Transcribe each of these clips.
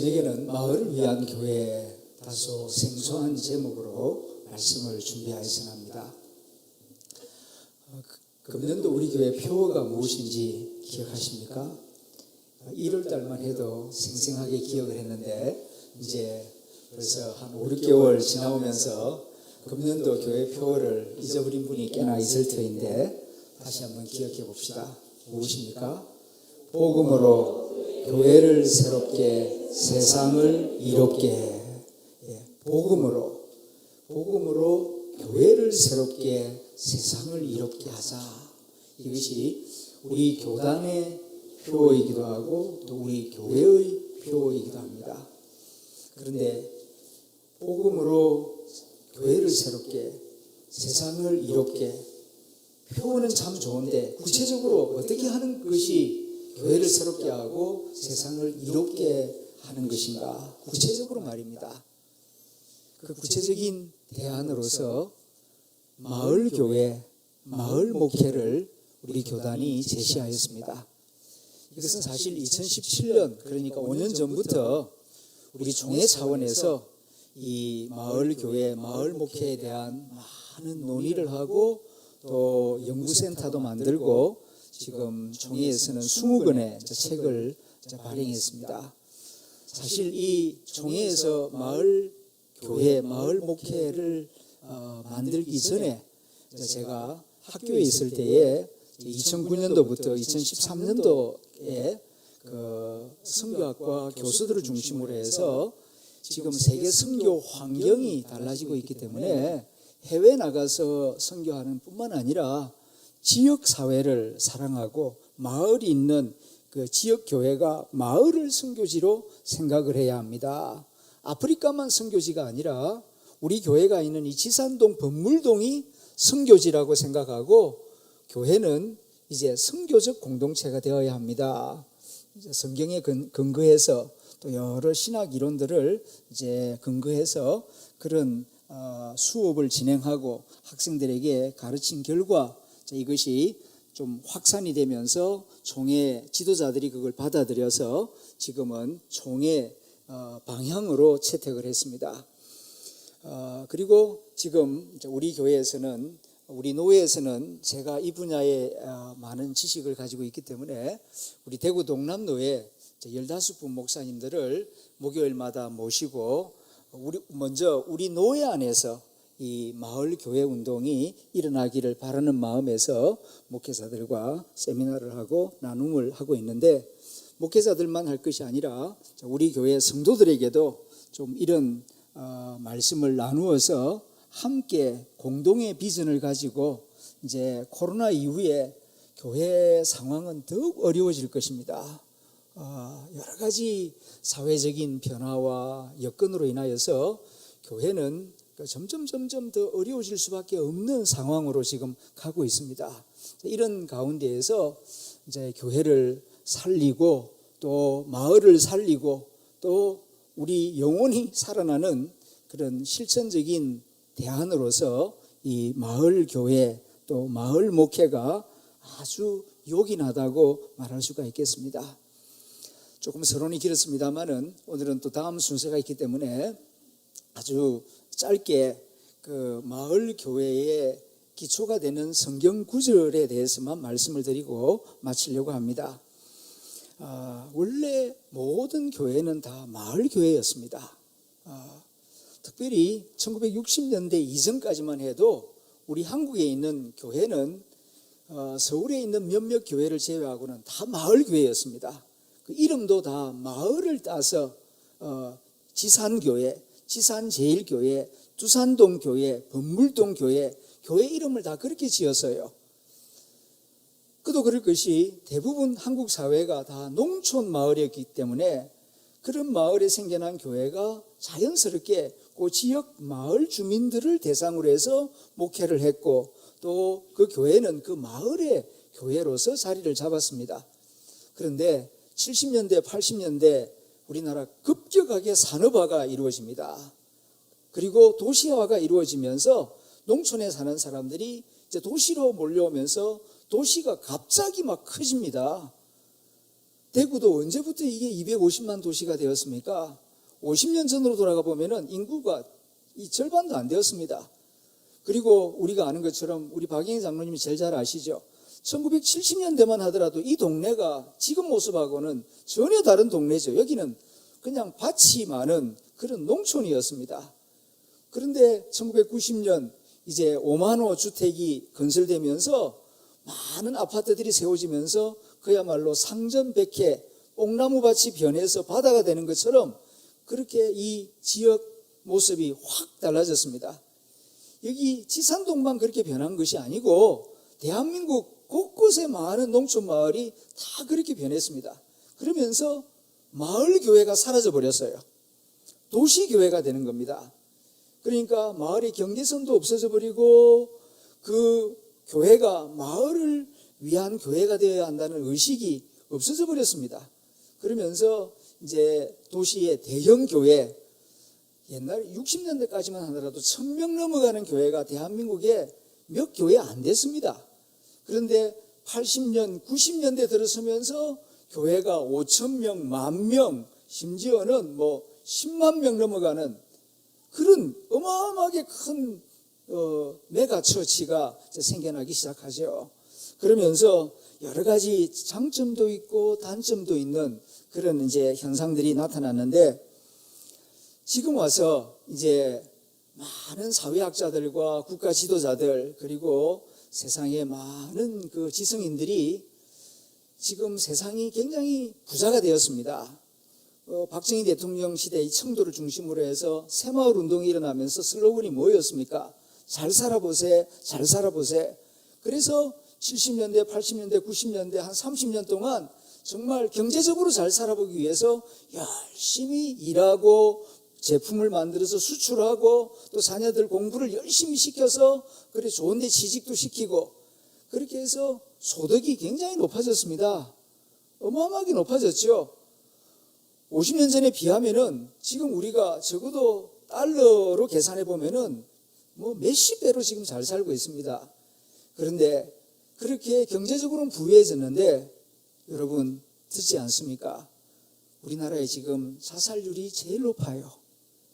저녁에는 마을을 위한 교회, 다소 생소한 제목으로 말씀을 준비하였으나 합니다. 금년도 우리 교회 표어가 무엇인지 기억하십니까? 1월 달만 해도 생생하게 기억을 했는데 이제 벌써 한 5, 6개월 지나오면서 금년도 교회 표어를 잊어버린 분이 꽤나 있을 터인데 다시 한번 기억해 봅시다. 무엇입니까? 복음으로 교회를 새롭게 세상을 이롭게. 복음으로 교회를 새롭게 세상을 이롭게 하자. 이것이 우리 교단의 표어이기도 하고 또 우리 교회의 표어이기도 합니다. 그런데 복음으로 교회를 새롭게 세상을 이롭게, 표어는 참 좋은데 구체적으로 어떻게 하는 것이 교회를 새롭게 하고 세상을 이롭게 하는 것인가? 구체적으로 말입니다. 그 구체적인 대안으로서 마을교회, 마을 목회를 우리 교단이 제시하였습니다. 이것은 사실 2017년, 그러니까 5년 전부터 우리 총회 차원에서 이 마을교회, 마을 목회에 대한 많은 논의를 하고 또 연구센터도 만들고 지금 총회에서는 20권의 책을 발행했습니다. 사실 이 총회에서 마을 교회, 마을 목회를 만들기 전에 제가 학교에 있을 때에 2009년도부터 2013년도에 그 선교학과 교수들을 중심으로 해서 지금 세계 선교 환경이 달라지고 있기 때문에 해외 나가서 선교하는 뿐만 아니라 지역 사회를 사랑하고 마을이 있는 그 지역 교회가 마을을 선교지로 생각을 해야 합니다. 아프리카만 선교지가 아니라 우리 교회가 있는 이 지산동 법물동이 선교지라고 생각하고 교회는 이제 선교적 공동체가 되어야 합니다. 이제 성경에 근거해서 또 여러 신학 이론들을 이제 근거해서 그런 수업을 진행하고 학생들에게 가르친 결과 이것이 좀 확산이 되면서 총회 지도자들이 그걸 받아들여서 지금은 총회 방향으로 채택을 했습니다. 그리고 지금 우리 교회에서는, 우리 노회에서는 제가 이 분야에 많은 지식을 가지고 있기 때문에 우리 대구 동남로에 15분 목사님들을 목요일마다 모시고 먼저 우리 노회 안에서 이 마을 교회 운동이 일어나기를 바라는 마음에서 목회자들과 세미나를 하고 나눔을 하고 있는데, 목회자들만 할 것이 아니라 우리 교회 성도들에게도 좀 이런 말씀을 나누어서 함께 공동의 비전을 가지고 이제 코로나 이후에 교회 상황은 더욱 어려워질 것입니다. 여러 가지 사회적인 변화와 여건으로 인하여서 교회는 점점 더 어려워질 수밖에 없는 상황으로 지금 가고 있습니다. 이런 가운데에서 이제 교회를 살리고 또 마을을 살리고 또 우리 영혼이 살아나는 그런 실천적인 대안으로서 이 마을 교회 또 마을 목회가 아주 요긴하다고 말할 수가 있겠습니다. 조금 서론이 길었습니다만은 오늘은 또 다음 순서가 있기 때문에 아주 짧게 그 마을 교회의 기초가 되는 성경 구절에 대해서만 말씀을 드리고 마치려고 합니다. 원래 모든 교회는 다 마을 교회였습니다. 특별히 1960년대 이전까지만 해도 우리 한국에 있는 교회는 서울에 있는 몇몇 교회를 제외하고는 다 마을 교회였습니다. 그 이름도 다 마을을 따서 지산교회, 지산제일교회, 두산동교회, 법물동교회, 교회 이름을 다 그렇게 지었어요. 그도 그럴 것이 대부분 한국 사회가 다 농촌 마을이었기 때문에 그런 마을에 생겨난 교회가 자연스럽게 그 지역 마을 주민들을 대상으로 해서 목회를 했고 또 그 교회는 그 마을의 교회로서 자리를 잡았습니다. 그런데 70년대, 80년대 우리나라 급격하게 산업화가 이루어집니다. 그리고 도시화가 이루어지면서 농촌에 사는 사람들이 이제 도시로 몰려오면서 도시가 갑자기 막 커집니다. 대구도 언제부터 이게 250만 도시가 되었습니까? 50년 전으로 돌아가 보면은 인구가 이 절반도 안 되었습니다. 그리고 우리가 아는 것처럼 우리 박영희 장로님이 제일 잘 아시죠? 1970년대만 하더라도 이 동네가 지금 모습하고는 전혀 다른 동네죠. 여기는 그냥 밭이 많은 그런 농촌이었습니다. 그런데 1990년 이제 5만 호 주택이 건설되면서 많은 아파트들이 세워지면서 그야말로 상전백해 뽕나무밭이 변해서 바다가 되는 것처럼 그렇게 이 지역 모습이 확 달라졌습니다. 여기 지산동만 그렇게 변한 것이 아니고 대한민국 곳곳에 많은 농촌 마을이 다 그렇게 변했습니다. 그러면서 마을 교회가 사라져 버렸어요. 도시 교회가 되는 겁니다. 그러니까 마을의 경계선도 없어져 버리고 그 교회가 마을을 위한 교회가 되어야 한다는 의식이 없어져 버렸습니다. 그러면서 이제 도시의 대형 교회, 옛날 60년대까지만 하더라도 1000명 넘어가는 교회가 대한민국에 몇 교회 안 됐습니다. 그런데 80년, 90년대 들어서면서 교회가 5,000명, 10,000명, 심지어는 뭐 10만 명 넘어가는 그런 어마어마하게 큰 메가 처치가 생겨나기 시작하죠. 그러면서 여러 가지 장점도 있고 단점도 있는 그런 이제 현상들이 나타났는데 지금 와서 이제 많은 사회학자들과 국가 지도자들 그리고 세상의 많은 그 지성인들이 지금 세상이 굉장히 부자가 되었습니다. 박정희 대통령 시대 이 청도를 중심으로 해서 새마을 운동이 일어나면서 슬로건이 뭐였습니까? 잘 살아보세, 잘 살아보세. 그래서 70년대, 80년대, 90년대 한 30년 동안 정말 경제적으로 잘 살아보기 위해서 열심히 일하고 제품을 만들어서 수출하고 또 자녀들 공부를 열심히 시켜서 그래 좋은 데 취직도 시키고 그렇게 해서 소득이 굉장히 높아졌습니다. 어마어마하게 높아졌죠. 50년 전에 비하면은 지금 우리가 적어도 달러로 계산해 보면은 뭐 몇십 배로 지금 잘 살고 있습니다. 그런데 그렇게 경제적으로는 부유해졌는데 여러분 듣지 않습니까? 우리나라에 지금 자살률이 제일 높아요.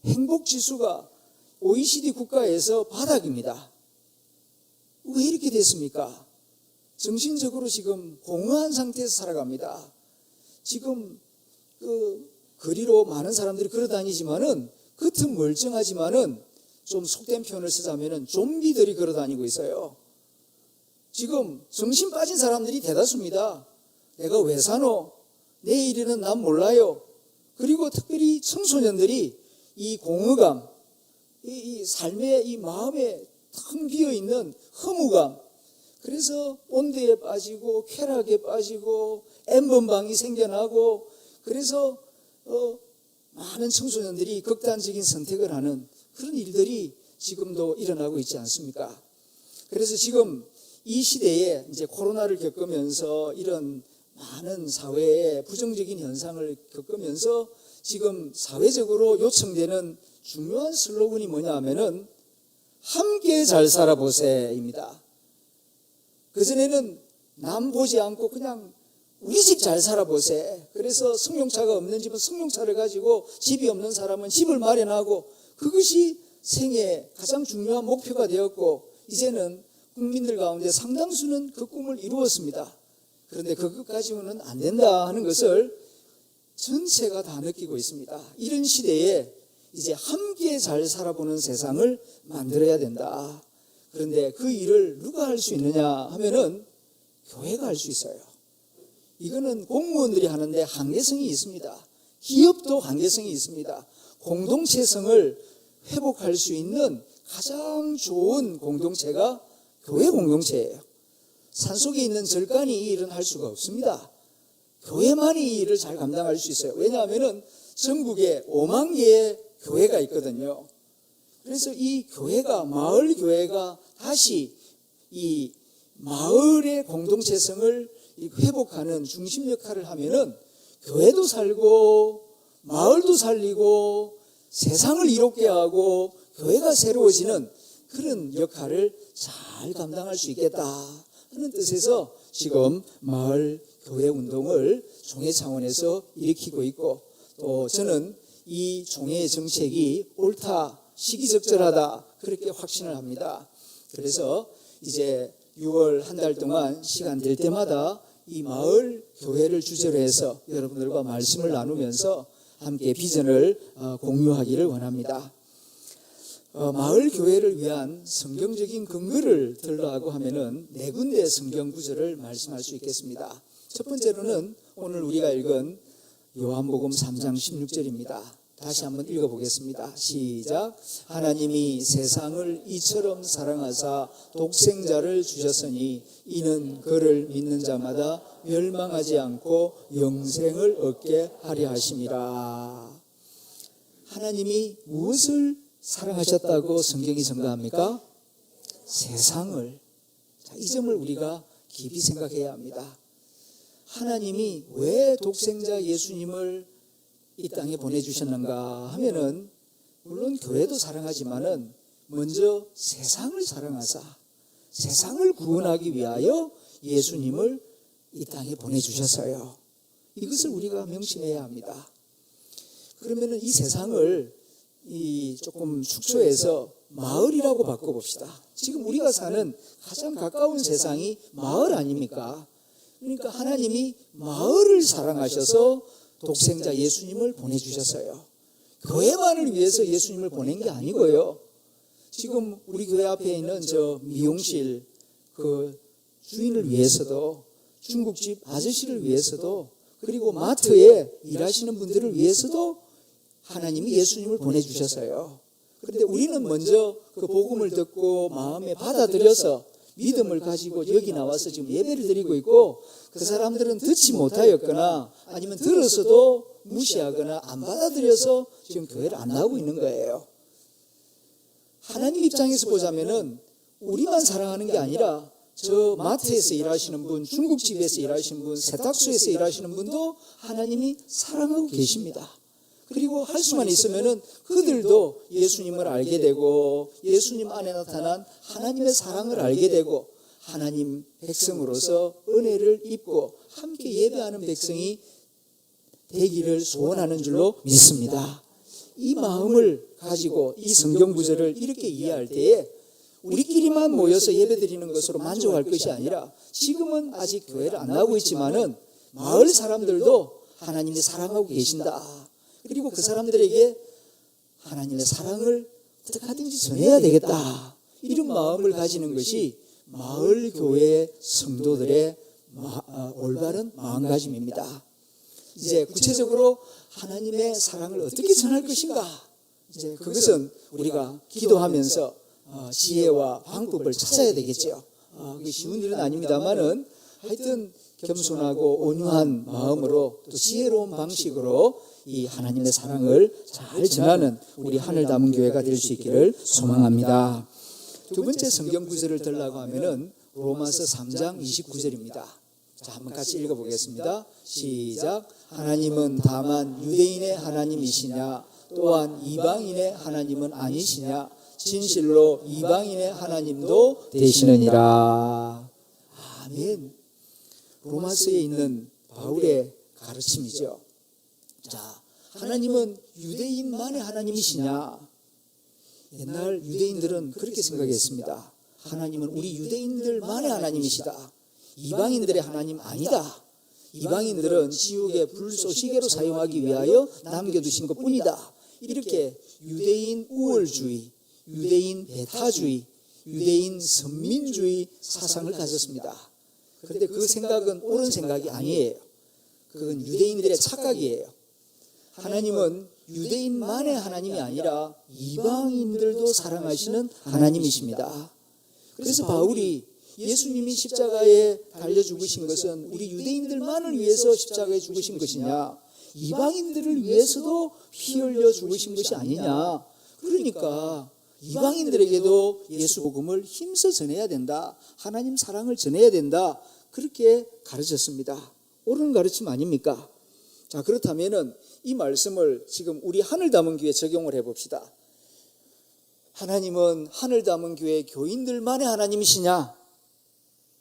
행복지수가 OECD 국가에서 바닥입니다. 왜 이렇게 됐습니까? 정신적으로 지금 공허한 상태에서 살아갑니다. 지금 그 거리로 많은 사람들이 걸어다니지만은 겉은 멀쩡하지만은 좀 속된 표현을 쓰자면은 좀비들이 걸어다니고 있어요. 지금 정신 빠진 사람들이 대다수입니다. 내가 왜 사노? 내일에는 난 몰라요. 그리고 특별히 청소년들이 이 공허감, 이 삶의 이 마음에 텅 비어있는 허무감, 그래서 온대에 빠지고 쾌락에 빠지고 엠번방이 생겨나고 그래서 많은 청소년들이 극단적인 선택을 하는 그런 일들이 지금도 일어나고 있지 않습니까? 그래서 지금 이 시대에 이제 코로나를 겪으면서 이런 많은 사회의 부정적인 현상을 겪으면서 지금 사회적으로 요청되는 중요한 슬로건이 뭐냐 하면은 함께 잘 살아보세입니다. 그전에는 남 보지 않고 그냥 우리 집 잘 살아보세. 그래서 승용차가 없는 집은 승용차를 가지고 집이 없는 사람은 집을 마련하고 그것이 생애의 가장 중요한 목표가 되었고 이제는 국민들 가운데 상당수는 그 꿈을 이루었습니다. 그런데 그것까지는 안 된다 하는 것을 전체가 다 느끼고 있습니다. 이런 시대에 이제 함께 잘 살아보는 세상을 만들어야 된다. 그런데 그 일을 누가 할 수 있느냐 하면은 교회가 할 수 있어요. 이거는 공무원들이 하는데 한계성이 있습니다. 기업도 한계성이 있습니다. 공동체성을 회복할 수 있는 가장 좋은 공동체가 교회 공동체예요. 산속에 있는 절간이 이 일은 할 수가 없습니다. 교회만이 이 일을 잘 감당할 수 있어요. 왜냐하면 전국에 5만 개의 교회가 있거든요. 그래서 이 교회가 마을 교회가 다시 이 마을의 공동체성을 회복하는 중심 역할을 하면은 교회도 살고 마을도 살리고 세상을 이롭게 하고 교회가 새로워지는 그런 역할을 잘 감당할 수 있겠다 하는 뜻에서 지금 마을 교회 운동을 총회 차원에서 일으키고 있고, 또 저는 이 총회의 정책이 옳다, 시기적절하다, 그렇게 확신을 합니다. 그래서 이제 6월 한 달 동안 시간 될 때마다 이 마을 교회를 주제로 해서 여러분들과 말씀을 나누면서 함께 비전을 공유하기를 원합니다. 마을 교회를 위한 성경적인 근거를 들라고 하면은 네 군데 성경 구절을 말씀할 수 있겠습니다. 첫 번째로는 오늘 우리가 읽은 요한복음 3장 16절입니다. 다시 한번 읽어보겠습니다. 시작. 하나님이 세상을 이처럼 사랑하사 독생자를 주셨으니 이는 그를 믿는 자마다 멸망하지 않고 영생을 얻게 하려 하심이라. 하나님이 무엇을 사랑하셨다고 성경이 증거합니까? 세상을. 이 점을 우리가 깊이 생각해야 합니다. 하나님이 왜 독생자 예수님을 이 땅에 보내주셨는가 하면은, 물론 교회도 사랑하지만은 먼저 세상을 사랑하사 세상을 구원하기 위하여 예수님을 이 땅에 보내주셨어요. 이것을 우리가 명심해야 합니다. 그러면은 이 세상을 조금 축소해서 마을이라고 바꿔봅시다. 지금 우리가 사는 가장 가까운 세상이 마을 아닙니까? 그러니까 하나님이 마을을 사랑하셔서 독생자 예수님을 보내주셨어요. 교회만을 위해서 예수님을 보낸 게 아니고요. 지금 우리 교회 앞에 있는 저 미용실 그 주인을 위해서도, 중국집 아저씨를 위해서도, 그리고 마트에 일하시는 분들을 위해서도 하나님이 예수님을 보내주셨어요. 그런데 우리는 먼저 그 복음을 듣고 마음에 받아들여서 믿음을 가지고 여기 나와서 지금 예배를 드리고 있고, 그 사람들은 듣지 못하였거나 아니면 들었어도 무시하거나 안 받아들여서 지금 교회를 안 나오고 있는 거예요. 하나님 입장에서 보자면은 우리만 사랑하는 게 아니라 저 마트에서 일하시는 분, 중국집에서 일하시는 분, 세탁소에서 일하시는 분도 하나님이 사랑하고 계십니다. 그리고 할 수만 있으면은 그들도 예수님을 알게 되고 예수님 안에 나타난 하나님의 사랑을 알게 되고 하나님 백성으로서 은혜를 입고 함께 예배하는 백성이 되기를 소원하는 줄로 믿습니다. 이 마음을 가지고 이 성경 구절을 이렇게 이해할 때에 우리끼리만 모여서 예배드리는 것으로 만족할 것이 아니라, 지금은 아직 교회를 안 나오고 있지만은 마을 사람들도 하나님이 사랑하고 계신다. 그리고 그 사람들에게 하나님의 사랑을 어떻게 하든지 전해야 되겠다. 이런 마음을 가지는 것이 마을 교회 성도들의 올바른 마음가짐입니다. 이제 구체적으로 하나님의 사랑을 어떻게 전할 것인가? 이제 그것은 우리가 기도하면서 지혜와 방법을 찾아야 되겠죠. 그게 쉬운 일은 아닙니다만은 하여튼 겸손하고 온유한 마음으로 또 지혜로운 방식으로 이 하나님의 사랑을 잘 전하는 우리 하늘 담은 교회가 될 수 있기를 소망합니다. 두 번째 성경 구절을 들라고 하면은 로마서 3장 29절입니다. 자, 한번 같이 읽어보겠습니다. 시작. 하나님은 다만 유대인의 하나님이시냐 또한 이방인의 하나님은 아니시냐 진실로 이방인의 하나님도 되시느니라. 아멘. 로마서에 있는 바울의 가르침이죠. 자, 하나님은 유대인만의 하나님이시냐? 옛날 유대인들은 그렇게 생각했습니다. 하나님은 우리 유대인들만의 하나님이시다. 이방인들의 하나님 아니다. 이방인들은 지옥의 불쏘시개로 사용하기 위하여 남겨두신 것뿐이다. 이렇게 유대인 우월주의, 유대인 배타주의, 유대인 선민주의 사상을 가졌습니다. 그런데 그 생각은 옳은 생각이 아니에요. 그건 유대인들의 착각이에요. 하나님은 유대인만의 하나님이 아니라 이방인들도 사랑하시는 하나님이십니다. 그래서 바울이 예수님이 십자가에 달려 죽으신 것은 우리 유대인들만을 위해서 십자가에 죽으신 것이냐, 이방인들을 위해서도 피 흘려 죽으신 것이 아니냐. 그러니까 이방인들에게도 예수 복음을 힘써 전해야 된다. 하나님 사랑을 전해야 된다. 그렇게 가르쳤습니다. 옳은 가르침 아닙니까? 자, 그렇다면은 이 말씀을 지금 우리 하늘 담은 교회에 적용을 해봅시다. 하나님은 하늘 담은 교회 교인들만의 하나님이시냐?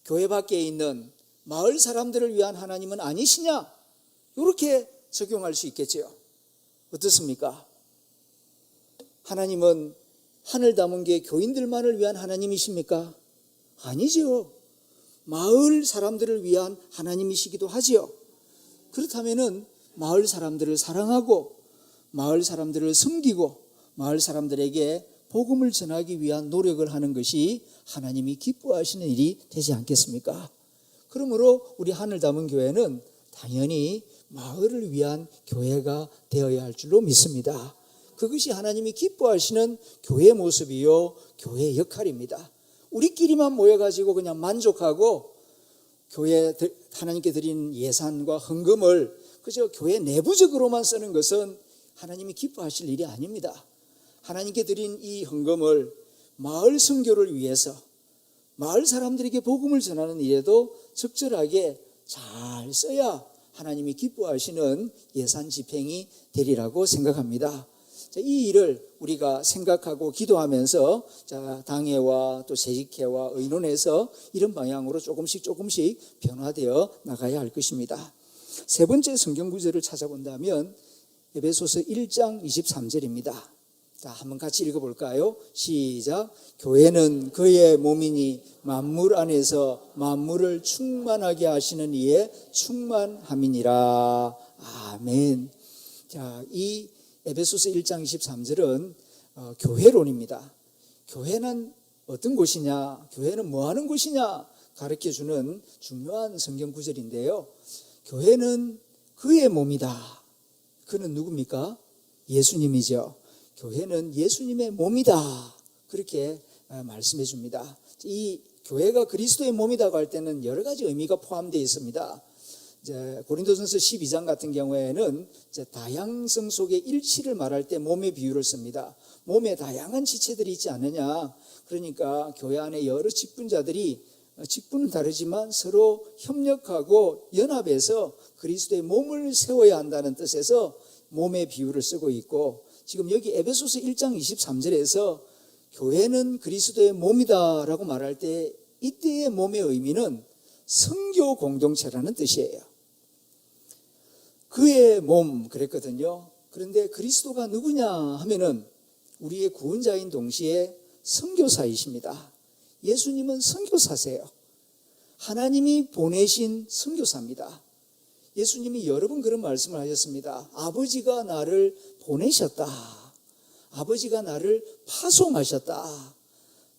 교회 밖에 있는 마을 사람들을 위한 하나님은 아니시냐? 이렇게 적용할 수 있겠죠. 어떻습니까? 하나님은 하늘 담은 게 교인들만을 위한 하나님이십니까? 아니죠. 마을 사람들을 위한 하나님이시기도 하지요. 그렇다면은 마을 사람들을 사랑하고 마을 사람들을 섬기고 마을 사람들에게 복음을 전하기 위한 노력을 하는 것이 하나님이 기뻐하시는 일이 되지 않겠습니까? 그러므로 우리 하늘 담은 교회는 당연히 마을을 위한 교회가 되어야 할 줄로 믿습니다. 그것이 하나님이 기뻐하시는 교회의 모습이요, 교회의 역할입니다. 우리끼리만 모여가지고 그냥 만족하고 교회 하나님께 드리는 예산과 헌금을 그저 교회 내부적으로만 쓰는 것은 하나님이 기뻐하실 일이 아닙니다. 하나님께 드린 이 헌금을 마을 선교를 위해서 마을 사람들에게 복음을 전하는 일에도 적절하게 잘 써야 하나님이 기뻐하시는 예산 집행이 되리라고 생각합니다. 이 일을 우리가 생각하고 기도하면서 당회와 또 재직회와 의논해서 이런 방향으로 조금씩 변화되어 나가야 할 것입니다. 세 번째 성경 구절을 찾아본다면 에베소서 1장 23절입니다. 자, 한번 같이 읽어볼까요? 시작. 교회는 그의 몸이니 만물 안에서 만물을 충만하게 하시는 이의 충만함이니라. 아멘. 자, 이 에베소서 1장 23절은 교회론입니다. 교회는 어떤 곳이냐, 교회는 뭐 하는 곳이냐 가르쳐주는 중요한 성경 구절인데요. 교회는 그의 몸이다. 그는 누굽니까? 예수님이죠. 교회는 예수님의 몸이다. 그렇게 말씀해 줍니다. 이 교회가 그리스도의 몸이라고 할 때는 여러 가지 의미가 포함되어 있습니다. 이제 고린도전서 12장 같은 경우에는 이제 다양성 속의 일치를 말할 때 몸의 비유를 씁니다. 몸에 다양한 지체들이 있지 않느냐. 그러니까 교회 안에 여러 직분자들이 직분은 다르지만 서로 협력하고 연합해서 그리스도의 몸을 세워야 한다는 뜻에서 몸의 비유를 쓰고 있고, 지금 여기 에베소서 1장 23절에서 교회는 그리스도의 몸이다라고 말할 때 이때의 몸의 의미는 성교 공동체라는 뜻이에요. 그의 몸 그랬거든요. 그런데 그리스도가 누구냐 하면은 우리의 구원자인 동시에 선교사이십니다. 예수님은 선교사세요. 하나님이 보내신 선교사입니다. 예수님이 여러 번 그런 말씀을 하셨습니다. 아버지가 나를 보내셨다. 아버지가 나를 파송하셨다.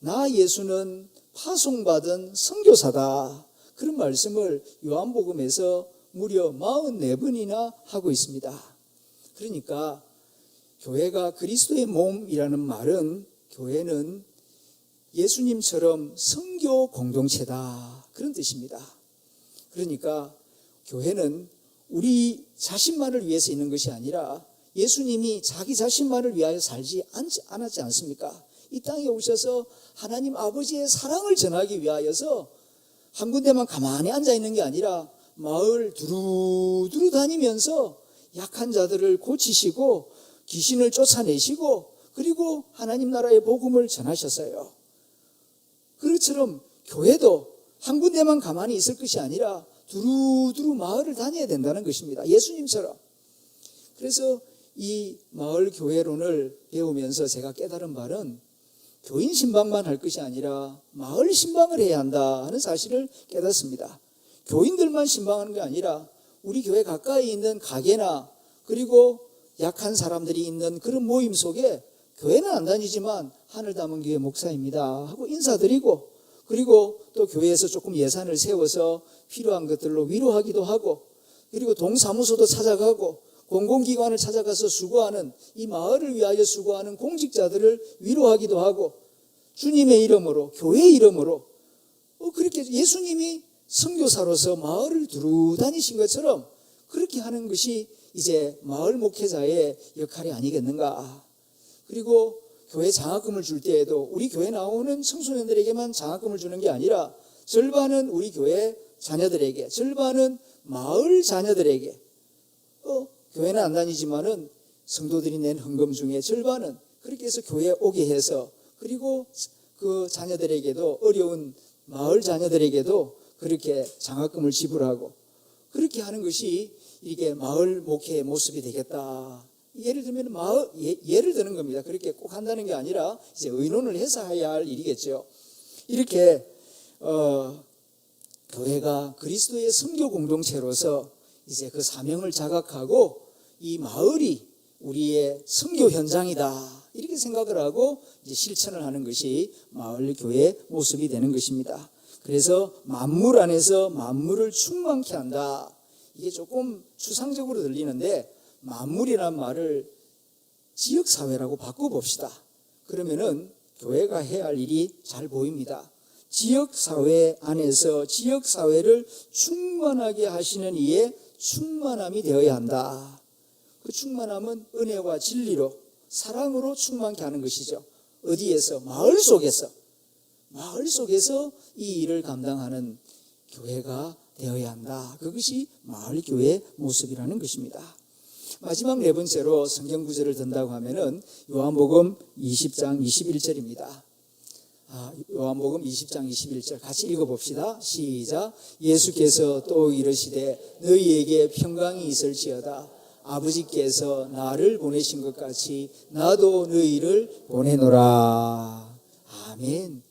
나 예수는 파송받은 선교사다. 그런 말씀을 요한복음에서 무려 44번이나 하고 있습니다. 그러니까 교회가 그리스도의 몸이라는 말은 교회는 예수님처럼 선교 공동체다. 그런 뜻입니다. 그러니까 교회는 우리 자신만을 위해서 있는 것이 아니라 예수님이 자기 자신만을 위하여 살지 않았지 않습니까? 이 땅에 오셔서 하나님 아버지의 사랑을 전하기 위하여서 한 군데만 가만히 앉아 있는 게 아니라 마을 두루두루 다니면서 약한 자들을 고치시고 귀신을 쫓아내시고 그리고 하나님 나라의 복음을 전하셨어요. 그것처럼 교회도 한 군데만 가만히 있을 것이 아니라 두루두루 마을을 다녀야 된다는 것입니다. 예수님처럼. 그래서 이 마을 교회론을 배우면서 제가 깨달은 바는 교인 신방만 할 것이 아니라 마을 신방을 해야 한다 하는 사실을 깨닫습니다. 교인들만 신방하는 게 아니라 우리 교회 가까이 있는 가게나 그리고 약한 사람들이 있는 그런 모임 속에 교회는 안 다니지만 하늘 담은 교회 목사입니다 하고 인사드리고, 그리고 또 교회에서 조금 예산을 세워서 필요한 것들로 위로하기도 하고, 그리고 동사무소도 찾아가고 공공기관을 찾아가서 수고하는 이 마을을 위하여 수고하는 공직자들을 위로하기도 하고, 주님의 이름으로 교회의 이름으로 그렇게 예수님이 선교사로서 마을을 두루 다니신 것처럼 그렇게 하는 것이 이제 마을 목회자의 역할이 아니겠는가. 그리고 교회 장학금을 줄 때에도 우리 교회 나오는 청소년들에게만 장학금을 주는 게 아니라 절반은 우리 교회 자녀들에게, 절반은 마을 자녀들에게, 교회는 안 다니지만은 성도들이 낸 헌금 중에 절반은 그렇게 해서 교회에 오게 해서, 그리고 그 자녀들에게도, 어려운 마을 자녀들에게도 그렇게 장학금을 지불하고, 그렇게 하는 것이 이게 마을 목회의 모습이 되겠다. 예를 들면 예를 드는 겁니다. 그렇게 꼭 한다는 게 아니라 이제 의논을 해서 해야 할 일이겠죠. 이렇게 교회가 그리스도의 선교 공동체로서 이제 그 사명을 자각하고 이 마을이 우리의 선교 현장이다. 이렇게 생각을 하고 이제 실천을 하는 것이 마을 교회의 모습이 되는 것입니다. 그래서 만물 안에서 만물을 충만케 한다. 이게 조금 추상적으로 들리는데 만물이란 말을 지역사회라고 바꿔봅시다. 그러면은 교회가 해야 할 일이 잘 보입니다. 지역사회 안에서 지역사회를 충만하게 하시는 이의 충만함이 되어야 한다. 그 충만함은 은혜와 진리로 사랑으로 충만케 하는 것이죠. 어디에서? 마을 속에서 이 일을 감당하는 교회가 되어야 한다. 그것이 마을교회의 모습이라는 것입니다. 마지막 네 번째로 성경 구절을 든다고 하면은 요한복음 20장 21절입니다. 요한복음 20장 21절 같이 읽어봅시다. 시작. 예수께서 또 이르시되 너희에게 평강이 있을지어다. 아버지께서 나를 보내신 것 같이 나도 너희를 보내노라. 아멘.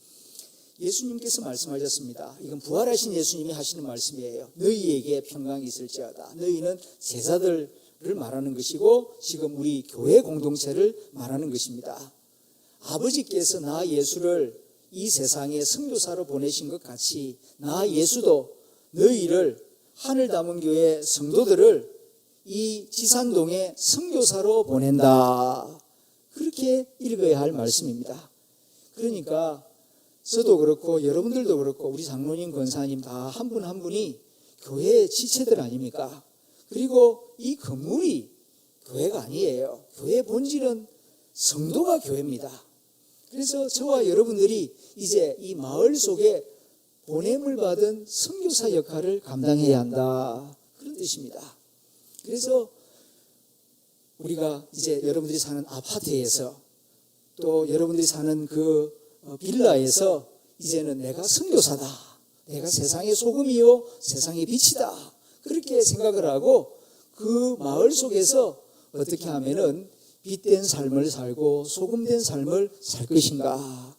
예수님께서 말씀하셨습니다. 이건 부활하신 예수님이 하시는 말씀이에요. 너희에게 평강이 있을지어다. 너희는 제자들을 말하는 것이고 지금 우리 교회 공동체를 말하는 것입니다. 아버지께서 나 예수를 이 세상에 선교사로 보내신 것 같이 나 예수도 너희를 하늘담은교회 성도들을 이 지산동에 선교사로 보낸다. 그렇게 읽어야 할 말씀입니다. 그러니까 저도 그렇고 여러분들도 그렇고 우리 장로님, 권사님 다 한 분 한 분이 교회의 지체들 아닙니까? 그리고 이 건물이 교회가 아니에요. 교회의 본질은 성도가 교회입니다. 그래서 저와 여러분들이 이제 이 마을 속에 보냄을 받은 선교사 역할을 감당해야 한다. 그런 뜻입니다. 그래서 우리가 이제 여러분들이 사는 아파트에서 또 여러분들이 사는 그 빌라에서 이제는 내가 선교사다. 내가 세상의 소금이요 세상의 빛이다. 그렇게 생각을 하고 그 마을 속에서 어떻게 하면은 빛된 삶을 살고 소금된 삶을 살 것인가.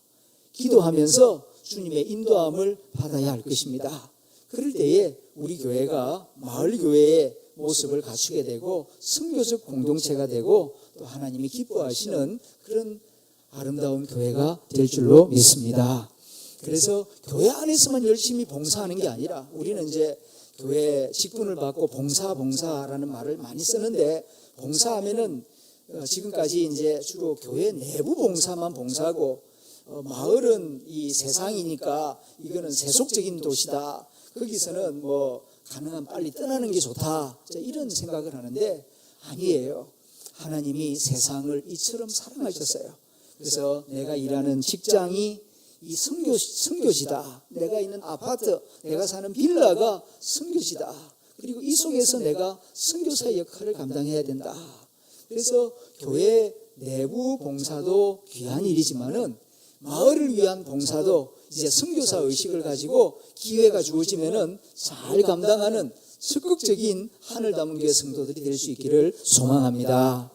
기도하면서 주님의 인도함을 받아야 할 것입니다. 그럴 때에 우리 교회가 마을 교회의 모습을 갖추게 되고 선교적 공동체가 되고 또 하나님이 기뻐하시는 그런 아름다운 교회가 될 줄로 믿습니다. 그래서 교회 안에서만 열심히 봉사하는 게 아니라 우리는 이제 교회 직분을 받고 봉사라는 말을 많이 쓰는데 봉사하면은 지금까지 이제 주로 교회 내부 봉사만 봉사하고 마을은 이 세상이니까 이거는 세속적인 도시다. 거기서는 뭐 가능한 빨리 떠나는 게 좋다. 이런 생각을 하는데 아니에요. 하나님이 세상을 이처럼 사랑하셨어요. 그래서 내가 일하는 직장이 이 선교지다. 내가 있는 아파트, 내가 사는 빌라가 선교지다. 그리고 이 속에서 내가 선교사 역할을 감당해야 된다. 그래서 교회 내부 봉사도 귀한 일이지만은 마을을 위한 봉사도 이제 선교사 의식을 가지고 기회가 주어지면은 잘 감당하는 적극적인 하늘담은교회 성도들이 될 수 있기를 소망합니다.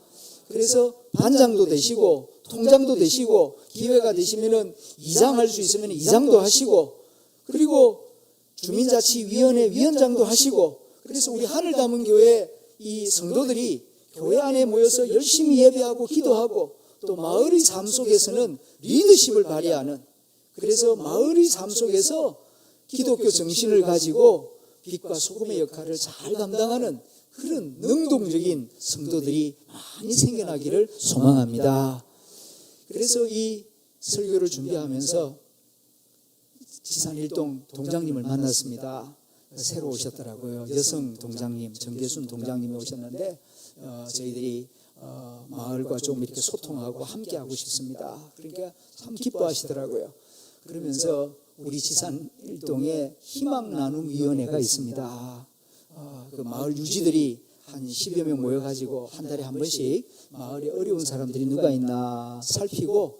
그래서 반장도 되시고 통장도 되시고 기회가 되시면은 이장할 수 있으면 이장도 하시고 그리고 주민자치위원회 위원장도 하시고 그래서 우리 하늘담은교회 이 성도들이 교회 안에 모여서 열심히 예배하고 기도하고 또 마을의 삶 속에서는 리더십을 발휘하는 그래서 마을의 삶 속에서 기독교 정신을 가지고 빛과 소금의 역할을 잘 감당하는 그런 능동적인 성도들이 많이 생겨나기를 소망합니다. 그래서 이 설교를 준비하면서 지산 일동 동장님을 만났습니다. 새로 오셨더라고요. 여성 동장님, 정계순 동장님이 오셨는데 저희들이 마을과 좀 이렇게 소통하고 함께하고 싶습니다. 그러니까 참 기뻐하시더라고요. 그러면서 우리 지산 일동에 희망나눔위원회가 있습니다. 그 마을 유지들이 한 10여 명 모여가지고 한 달에 한 번씩 마을에 어려운 사람들이 누가 있나 살피고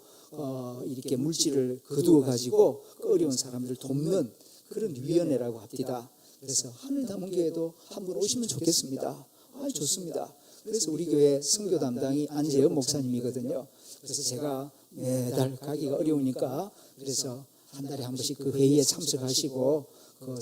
이렇게 물질을 거두어 가지고 그 어려운 사람들 돕는 그런 위원회라고 합니다. 그래서 하늘담은교회도 한번 오시면 좋겠습니다. 좋습니다. 그래서 우리 교회 선교 담당이 안재현 목사님이거든요. 그래서 제가 매달 가기가 어려우니까 그래서 한 달에 한 번씩 그 회의에 참석하시고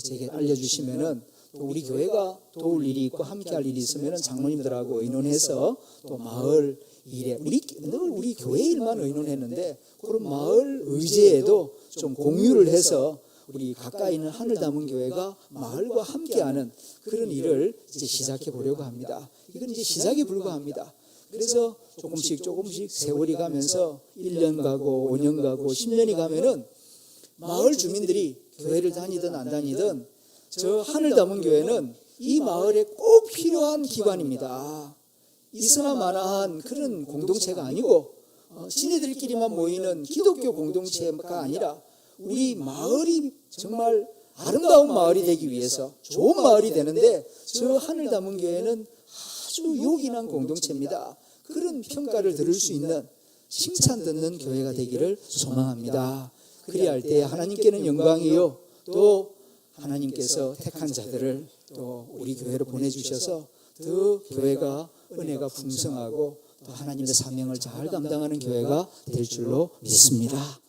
제게 알려주시면은 또 우리 교회가 도울 일이 있고 함께할 일이 있으면은 장로님들하고 의논해서 또 마을 일에 늘 우리 교회 일만 의논했는데 그런 마을 의제에도 좀 공유를 해서 우리 가까이 있는 하늘 담은 교회가 마을과 함께하는 그런 일을 이제 시작해 보려고 합니다. 이건 이제 시작에 불과합니다. 그래서 조금씩 세월이 가면서 1년 가고 5년 가고 10년이 가면은 마을 주민들이 교회를 다니든 안 다니든 저 하늘 담은 교회는 이 마을에 꼭 필요한 기관입니다. 이서나 마나한 그런 공동체가 아니고 신의들끼리만 모이는 기독교 공동체가 아니라 우리 마을이 정말 아름다운 마을이 되기 위해서 좋은 마을이 되는데 저 하늘 담은 교회는 아주 요긴한 공동체입니다. 그런 평가를 들을 수 있는 칭찬 듣는 교회가 되기를 소망합니다. 그리할 때 하나님께는 영광이요 또 하나님께서 택한 자들을 또 우리 교회로 보내주셔서 더 교회가 은혜가 풍성하고 또 하나님의 사명을 잘 감당하는 교회가 될 줄로 믿습니다.